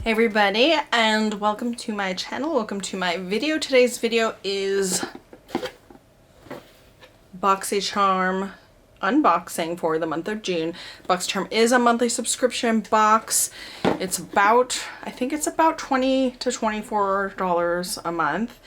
Hey everybody, and welcome to my channel. Welcome to my video. Today's video is BoxyCharm unboxing for the month of June. BoxyCharm is a monthly subscription box. It's about, I think it's about $20 to $24 a month,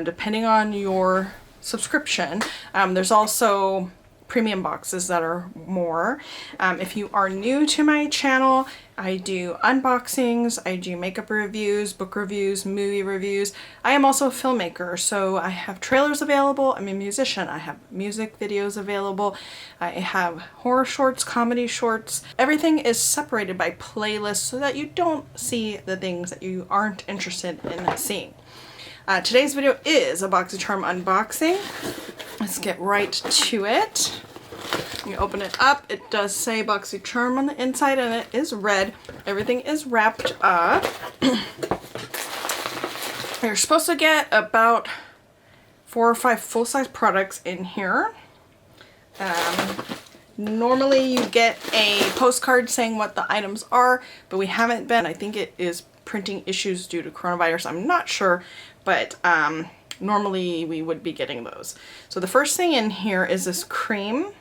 depending on your subscription. There's also premium boxes that are more. If you are new to my channel, I do unboxings, I do makeup reviews, book reviews, movie reviews. I am also a filmmaker, so I have trailers available. I'm a musician. I have music videos available. I have horror shorts, comedy shorts. Everything is separated by playlists so that you don't see the things that you aren't interested in seeing. Today's video is a BoxyCharm unboxing. Let's get right to it. You open it up, it does say BoxyCharm on the inside and it is red. Everything is wrapped up. You're supposed to get about 4 or 5 full-size products in here. Normally you get a postcard saying what the items are, but we haven't been. I think it is printing issues due to coronavirus. I'm not sure, but normally we would be getting those. So the first thing in here is this cream.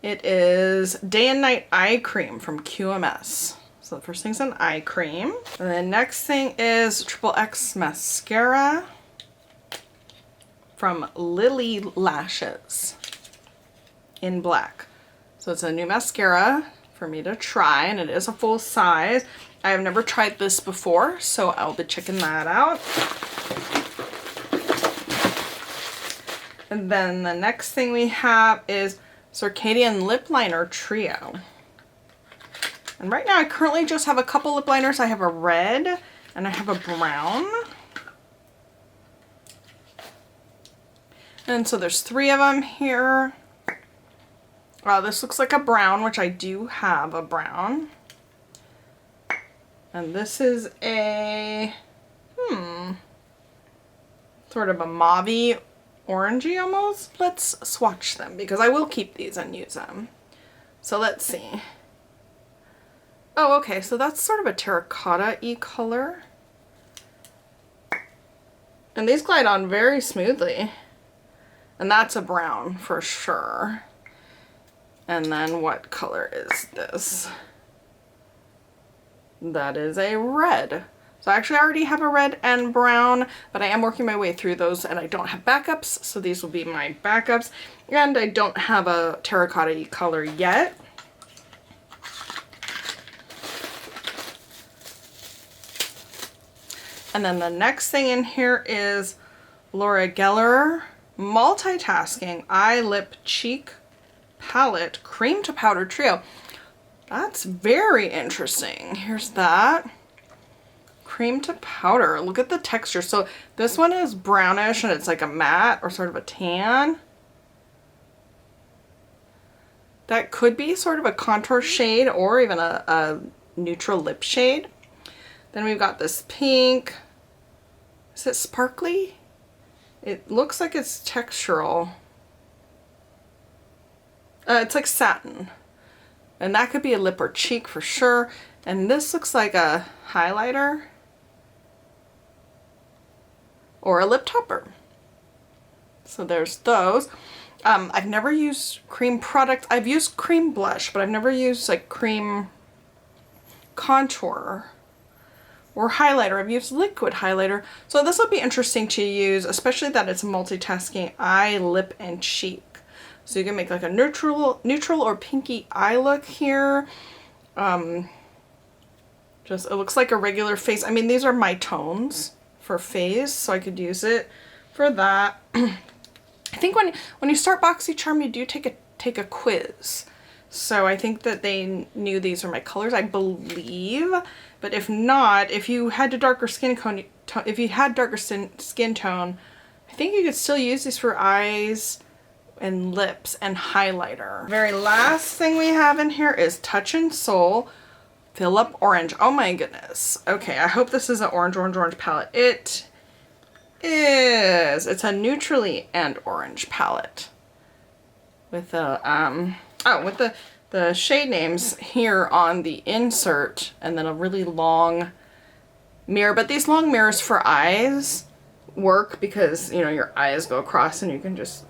It is Day and Night Eye Cream from QMS. So the first thing's an eye cream. And the next thing is XXX Mascara from Lily Lashes in black. So it's a new mascara for me to try, and it is a full size. I have never tried this before, so I'll be checking that out. And then the next thing we have is Circadian Lip Liner Trio. And right now I currently just have a couple lip liners. I have a red and I have a brown. And so there's 3 of them here. This looks like a brown, which I do have a brown. And this is a, sort of a mauve-y orangey almost. Let's swatch them because I will keep these and use them. So let's see. Oh, okay, so that's sort of a terracotta-y color. And these glide on very smoothly. And that's a brown for sure. And then what color is this? That is a red. So I actually already have a red and brown, but I am working my way through those and I don't have backups, so these will be my backups. And I don't have a terracotta-y color yet. And then the next thing in here is Laura Geller Multitasking Eye Lip Cheek Palette Cream to Powder Trio. That's very interesting. Here's that. Cream to powder. Look at the texture. So this one is brownish and it's like a matte or sort of a tan. That could be sort of a contour shade or even a neutral lip shade. Then we've got this pink. Is it sparkly? It looks like it's textural. It's like satin. And that could be a lip or cheek for sure. And this looks like a highlighter. Or a lip topper. So there's those. I've never used cream product. I've used cream blush, but I've never used like cream contour or highlighter. I've used liquid highlighter. So this will be interesting to use, especially that it's multitasking eye, lip, and cheek. So you can make like a neutral or pinky eye look here. Just, it looks like a regular face. I mean, these are my tones for face, so I could use it for that. I think when you start BoxyCharm, you do take a quiz. So I think that they knew these are my colors, I believe. But if not, if you had a darker skin tone, skin tone, I think you could still use these for eyes and lips and highlighter. Very last thing we have in here is Touch and Soul Fill Up Orange. Oh my goodness. Okay, I hope this is an orange palette. It is. It's a neutrally and orange palette. With a, with the shade names here on the insert and then a really long mirror, but these long mirrors for eyes work because, you know, your eyes go across and you can just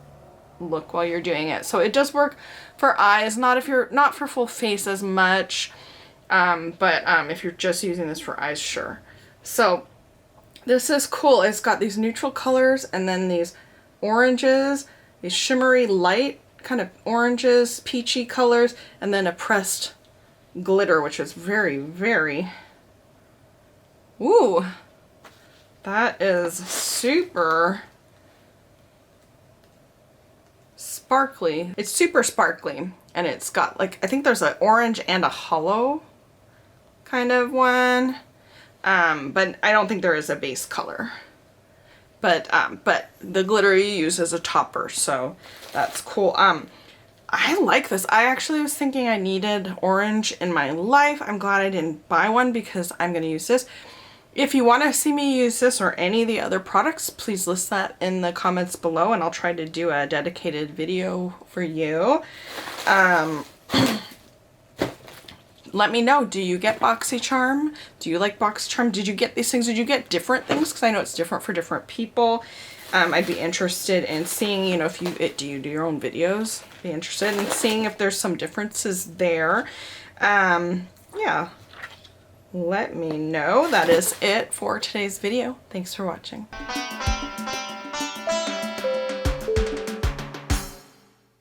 look while you're doing it. So it does work for eyes, not for full face as much, but if you're just using this for eyes, sure. So this is cool. It's got these neutral colors and then these oranges, these shimmery light kind of oranges, peachy colors, and then a pressed glitter, which is very, very, ooh, that is super sparkly. It's super sparkly, and it's got like, I think there's an orange and a hollow kind of one, but I don't think there is a base color. But the glitter you use as a topper, so that's cool. I like this. I actually was thinking I needed orange in my life. I'm glad I didn't buy one because I'm going to use this. If you want to see me use this or any of the other products, please list that in the comments below and I'll try to do a dedicated video for you. Let me know, do you get BoxyCharm? Do you like BoxyCharm? Did you get these things? Did you get different things? Because I know it's different for different people. I'd be interested in seeing, you know, if do you do your own videos? Be interested in seeing if there's some differences there. Yeah, let me know. That is it for today's video. Thanks for watching.